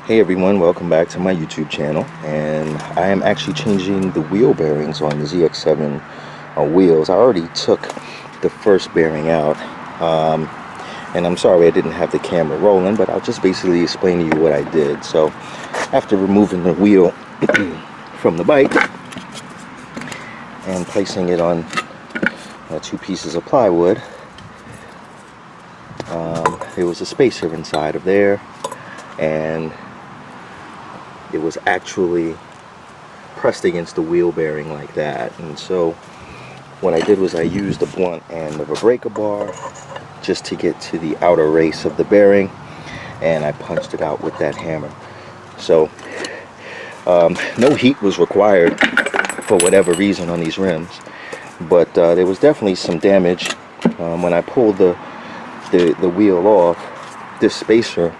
Hey everyone, welcome back to my YouTube channel, and I am actually changing the wheel bearings on the ZX7 wheels. I already took the first bearing out, and I'm sorry I didn't have the camera rolling, but I'll just basically explain to you what I did. So after removing the wheel from the bike and placing it on two pieces of plywood, there was a spacer inside of there, and it was actually pressed against the wheel bearing like that. And so what I did was I used the blunt end of a breaker bar just to get to the outer race of the bearing, and I punched it out with that hammer. So no heat was required for whatever reason on these rims, but there was definitely some damage. When I pulled the wheel off, this spacer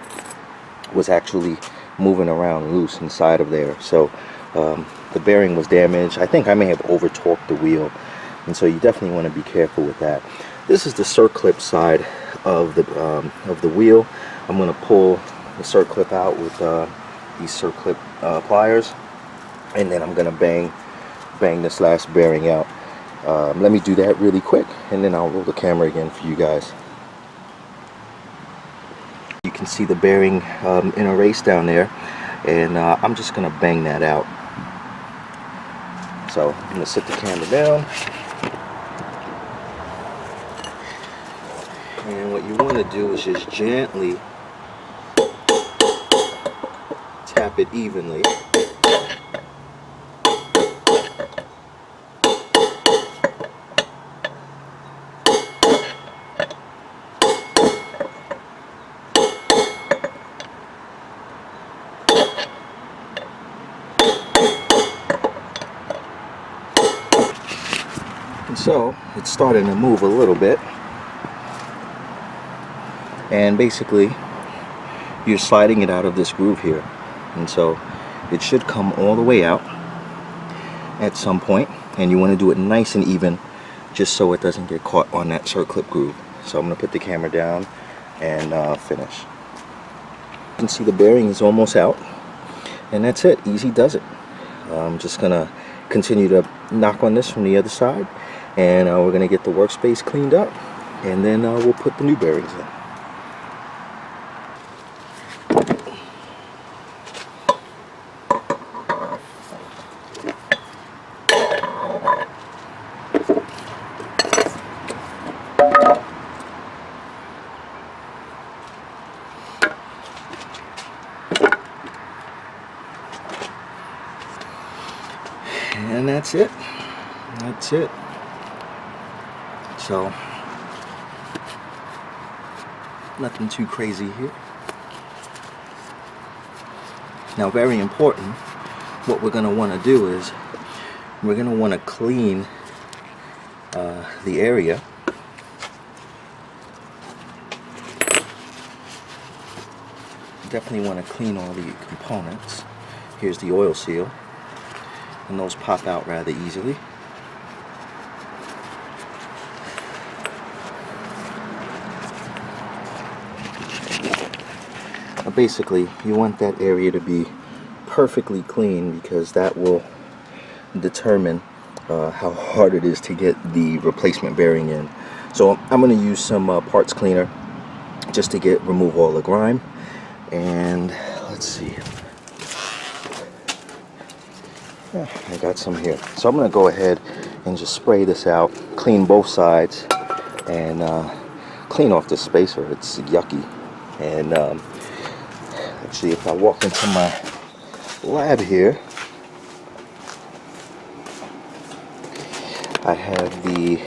was actually moving around loose inside of there. So the bearing was damaged. I think I may have over torqued the wheel, and so you definitely want to be careful with that. This is the circlip side of the wheel. I'm going to pull the circlip out with these circlip pliers, and then I'm going to bang this last bearing out. Let me do that really quick, and then I'll roll the camera again for you guys. You can see the bearing in a race down there, and I'm just gonna bang that out. So I'm gonna sit the camera down, and what you want to do is just gently tap it evenly. So it's starting to move a little bit, and basically you're sliding it out of this groove here, and so it should come all the way out at some point, and you want to do it nice and even just so it doesn't get caught on that circlip groove. So I'm going to put the camera down and finish. You can see the bearing is almost out, and that's it. Easy does it. I'm just gonna continue to knock on this from the other side, and we're going to get the workspace cleaned up, and then we'll put the new bearings in. And that's it. That's it. So, nothing too crazy here. Now, very important, what we're going to want to do is we're going to want to clean the area. Definitely want to clean all the components. Here's the oil seal, and those pop out rather easily. Basically, you want that area to be perfectly clean, because that will determine how hard it is to get the replacement bearing in. So I'm going to use some parts cleaner just to remove all the grime. And let's see, I got some here. So I'm going to go ahead and just spray this out, clean both sides, and clean off the spacer. It's yucky. And actually, if I walk into my lab here, I have the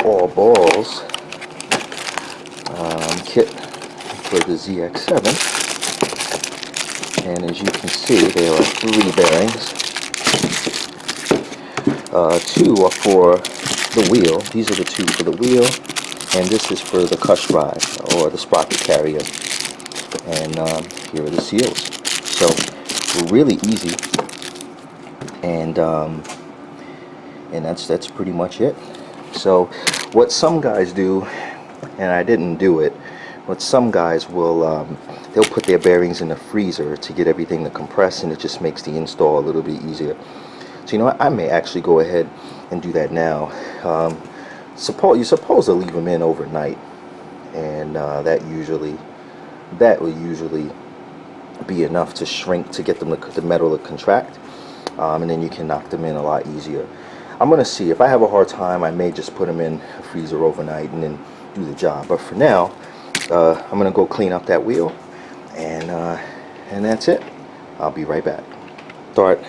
all balls kit for the ZX7, and as you can see, there are 3 bearings. 2 are for the wheel. These are the 2 for the wheel, and this is for the cush ride or the sprocket carrier. And here are the seals. So really easy, and that's pretty much it. So what some guys do, and I didn't do it, But some guys will they'll put their bearings in the freezer to get everything to compress, and it just makes the install a little bit easier. So you know what, I may actually go ahead and do that now. You're supposed to leave them in overnight, and that will usually be enough to shrink, to get them the metal to contract, and then you can knock them in a lot easier. I'm gonna see if I have a hard time. I may just put them in a freezer overnight and then do the job. But for now, I'm gonna go clean up that wheel, and that's it. I'll be right back. Start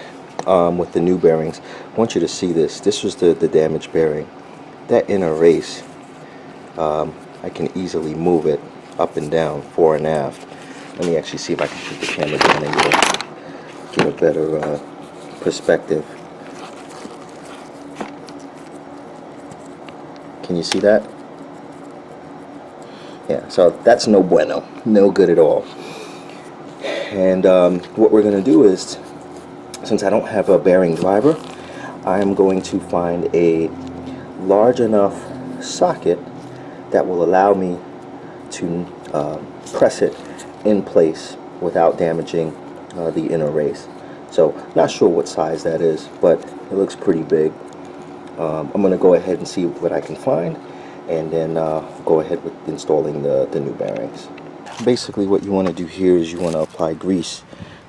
with the new bearings. I want you to see this. This was the damaged bearing. That inner race, I can easily move it up and down, fore and aft. Let me actually see if I can shoot the camera down and get a better perspective. Can you see that? Yeah, so that's no bueno, no good at all. And what we're going to do is, since I don't have a bearing driver, I am going to find a large enough socket that will allow me to press it in place without damaging the inner race. So not sure what size that is, but it looks pretty big. I'm going to go ahead and see what I can find, and then go ahead with installing the new bearings. Basically what you want to do here is you want to apply grease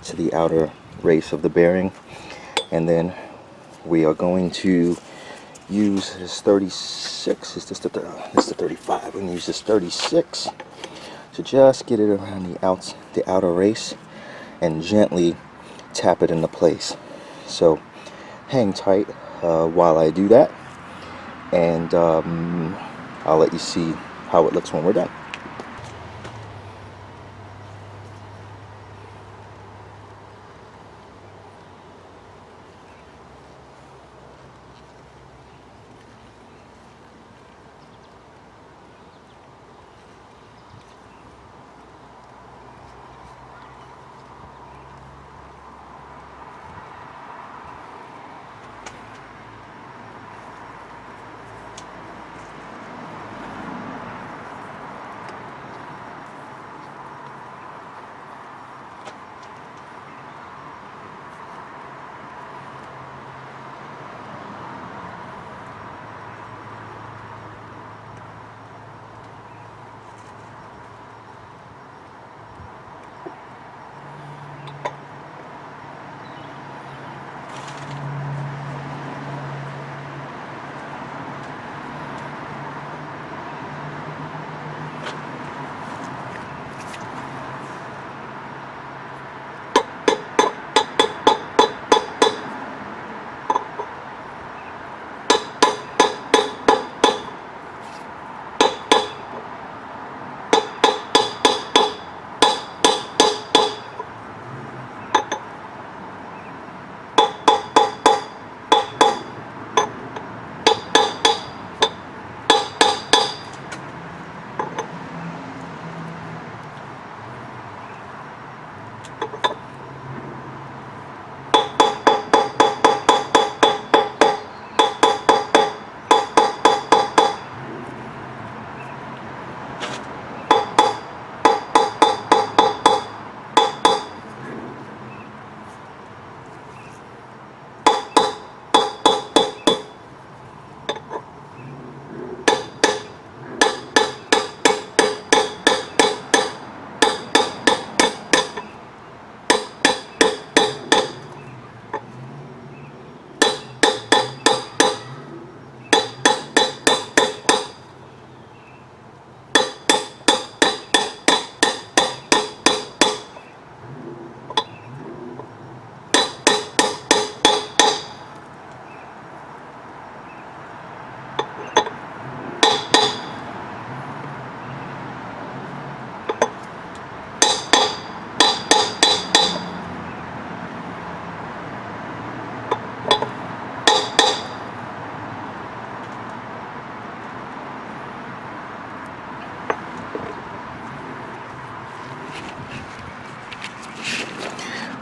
to the outer race of the bearing, and then we are going to use this 36, this is the 35, we're going to use this 36 to just get it around the outer race and gently tap it into place. So hang tight while I do that, and I'll let you see how it looks when we're done.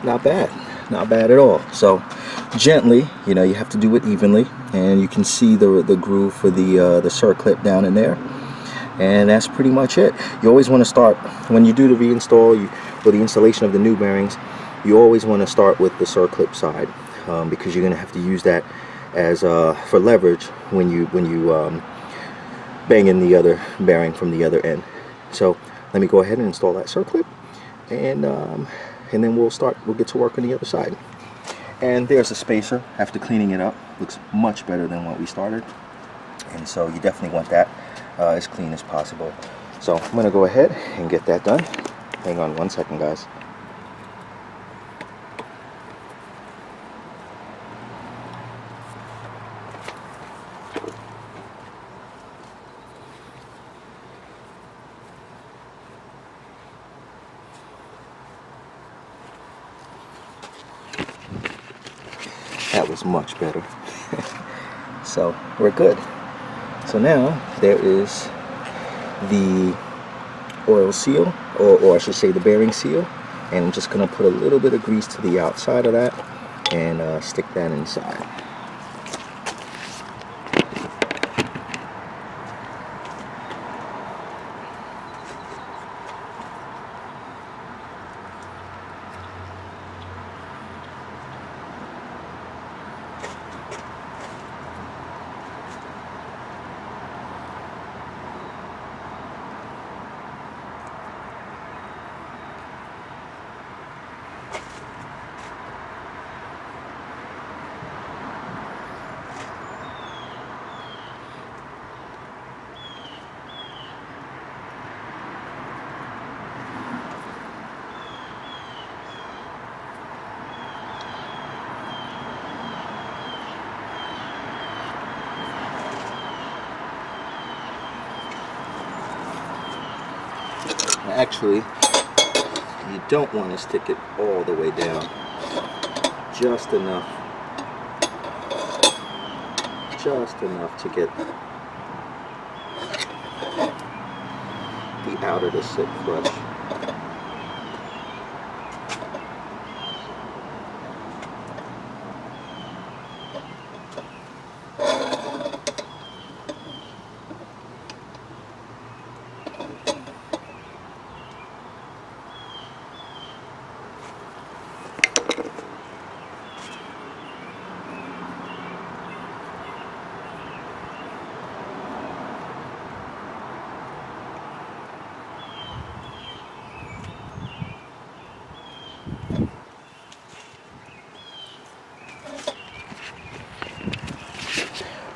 Not bad, not bad at all. So gently, you know, you have to do it evenly, and you can see the groove for the circlip down in there. And that's pretty much it. You always want to start, when you do the reinstall or the installation of the new bearings, you always want to start with the circlip side, because you're going to have to use that as for leverage when you bang in the other bearing from the other end. So let me go ahead and install that circlip, and then we'll get to work on the other side. And there's a spacer after cleaning it up. Looks much better than what we started, and so you definitely want that as clean as possible. So I'm going to go ahead and get that done. Hang on one second, guys. That was much better. So we're good. So now there is the oil seal, or I should say the bearing seal, and I'm just going to put a little bit of grease to the outside of that and stick that inside. Actually, you don't want to stick it all the way down. Just enough to get the outer to sit flush.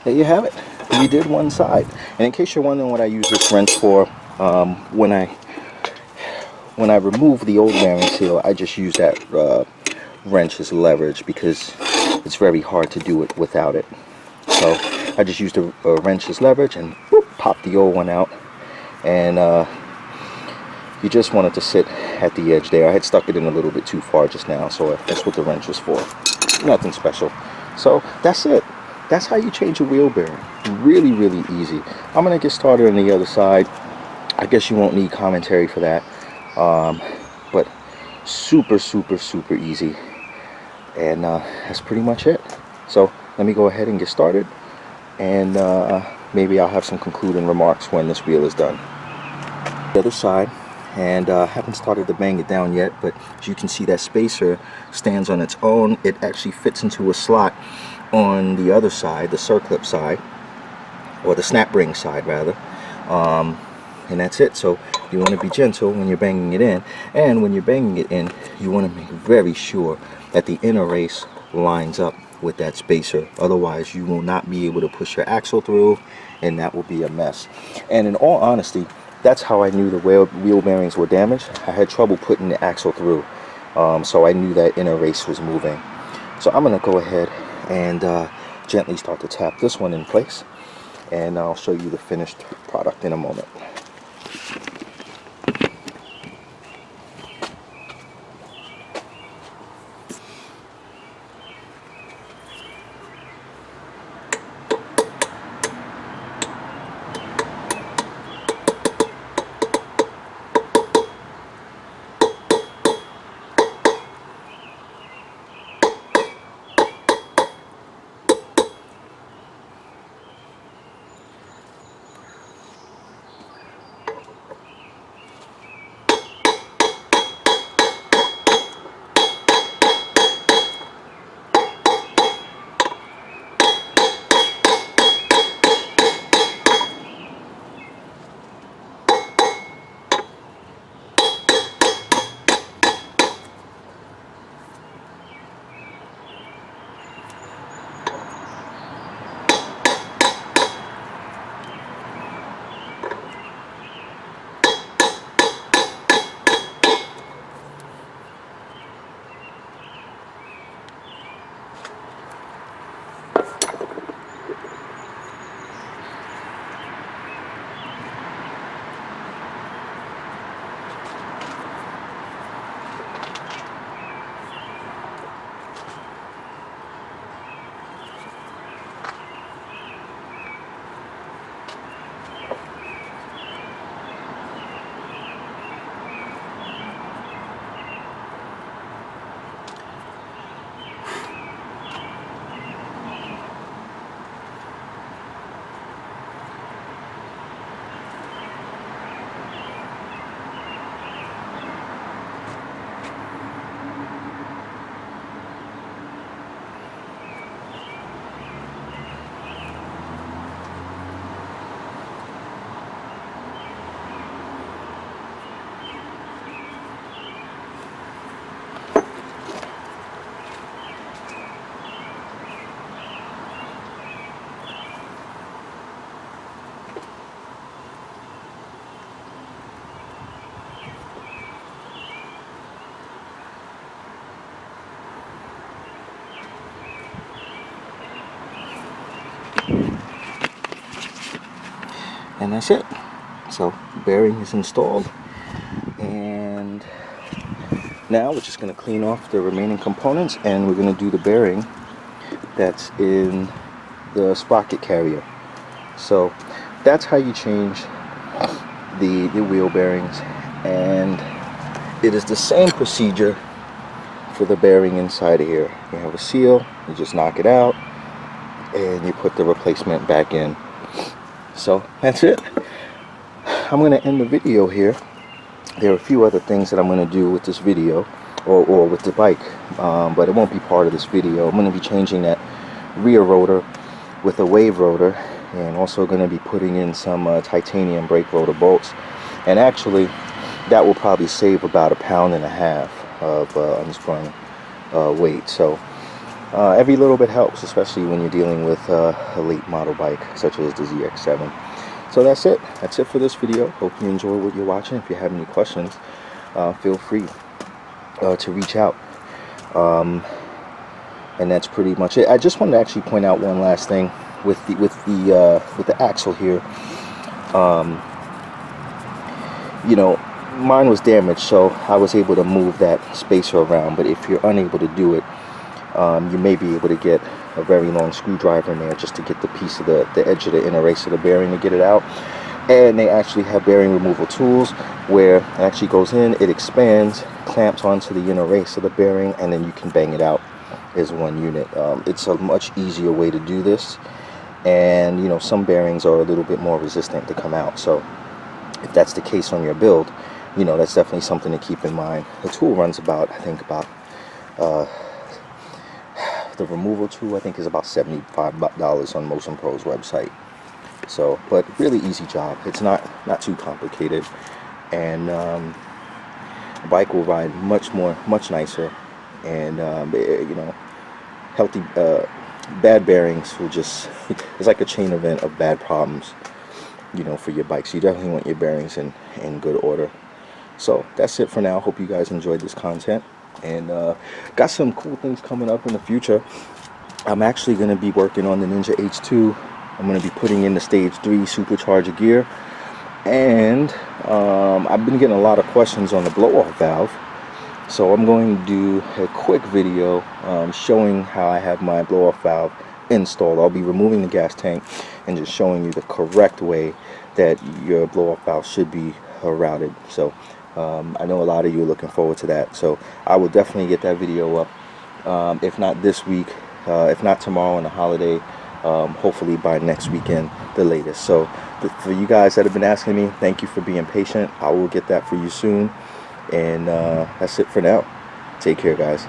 There you have it. We did one side. And in case you're wondering what I use this wrench for, when I remove the old bearing seal, I just use that wrench as leverage because it's very hard to do it without it. So I just used a wrench as leverage and whoop, pop the old one out. And you just want it to sit at the edge there. I had stuck it in a little bit too far just now, so that's what the wrench was for. Nothing special. So that's it. That's how you change a wheel bearing. Really, really easy. I'm going to get started on the other side. I guess you won't need commentary for that. But super, super, super easy. And that's pretty much it. So let me go ahead and get started. And maybe I'll have some concluding remarks when this wheel is done. The other side. And haven't started to bang it down yet. But as you can see, that spacer stands on its own. It actually fits into a slot on the other side, the circlip side, or the snap ring side rather, and that's it. So you want to be gentle when you're banging it in, and when you're banging it in, you want to make very sure that the inner race lines up with that spacer. Otherwise you will not be able to push your axle through, and that will be a mess. And in all honesty, that's how I knew the wheel bearings were damaged. I had trouble putting the axle through, so I knew that inner race was moving. So I'm going to go ahead and gently start to tap this one in place, and I'll show you the finished product in a moment. And that's it. So bearing is installed, and now we're just going to clean off the remaining components, and we're going to do the bearing that's in the sprocket carrier. So that's how you change the wheel bearings, and it is the same procedure for the bearing inside of here. You have a seal, you just knock it out, and you put the replacement back in. So that's it. I'm going to end the video here. There are a few other things that I'm going to do with this video, or with the bike, but it won't be part of this video. I'm going to be changing that rear rotor with a wave rotor, and also going to be putting in some titanium brake rotor bolts. And actually, that will probably save about 1.5 pounds of unsprung weight. So every little bit helps, especially when you're dealing with a late model bike such as the ZX7. So that's it for this video. Hope you enjoy what you're watching. If you have any questions, feel free to reach out. And that's pretty much it. I just wanted to actually point out one last thing with the axle here. You know, mine was damaged, so I was able to move that spacer around. But if you're unable to do it, you may be able to get a very long screwdriver in there just to get the piece of the edge of the inner race of the bearing to get it out. And they actually have bearing removal tools where it actually goes in, it expands, clamps onto the inner race of the bearing, and then you can bang it out as one unit. It's a much easier way to do this, and you know, some bearings are a little bit more resistant to come out. So if that's the case on your build, you know, that's definitely something to keep in mind. The tool runs about, I think about the removal tool, I think, is about $75 on Motion Pro's website. So, but really easy job. It's not too complicated, and the bike will ride much nicer. And you know, healthy bad bearings will just it's like a chain event of bad problems, you know, for your bike. So you definitely want your bearings in good order. So that's it for now. Hope you guys enjoyed this content, and got some cool things coming up in the future. I'm actually going to be working on the Ninja H2. I'm going to be putting in the stage 3 supercharger gear, and I've been getting a lot of questions on the blow-off valve. So I'm going to do a quick video showing how I have my blow-off valve installed. I'll be removing the gas tank and just showing you the correct way that your blow-off valve should be routed. So I know a lot of you are looking forward to that. So I will definitely get that video up, if not this week, if not tomorrow on the holiday, hopefully by next weekend, the latest. So for you guys that have been asking me, thank you for being patient. I will get that for you soon. And that's it for now. Take care, guys.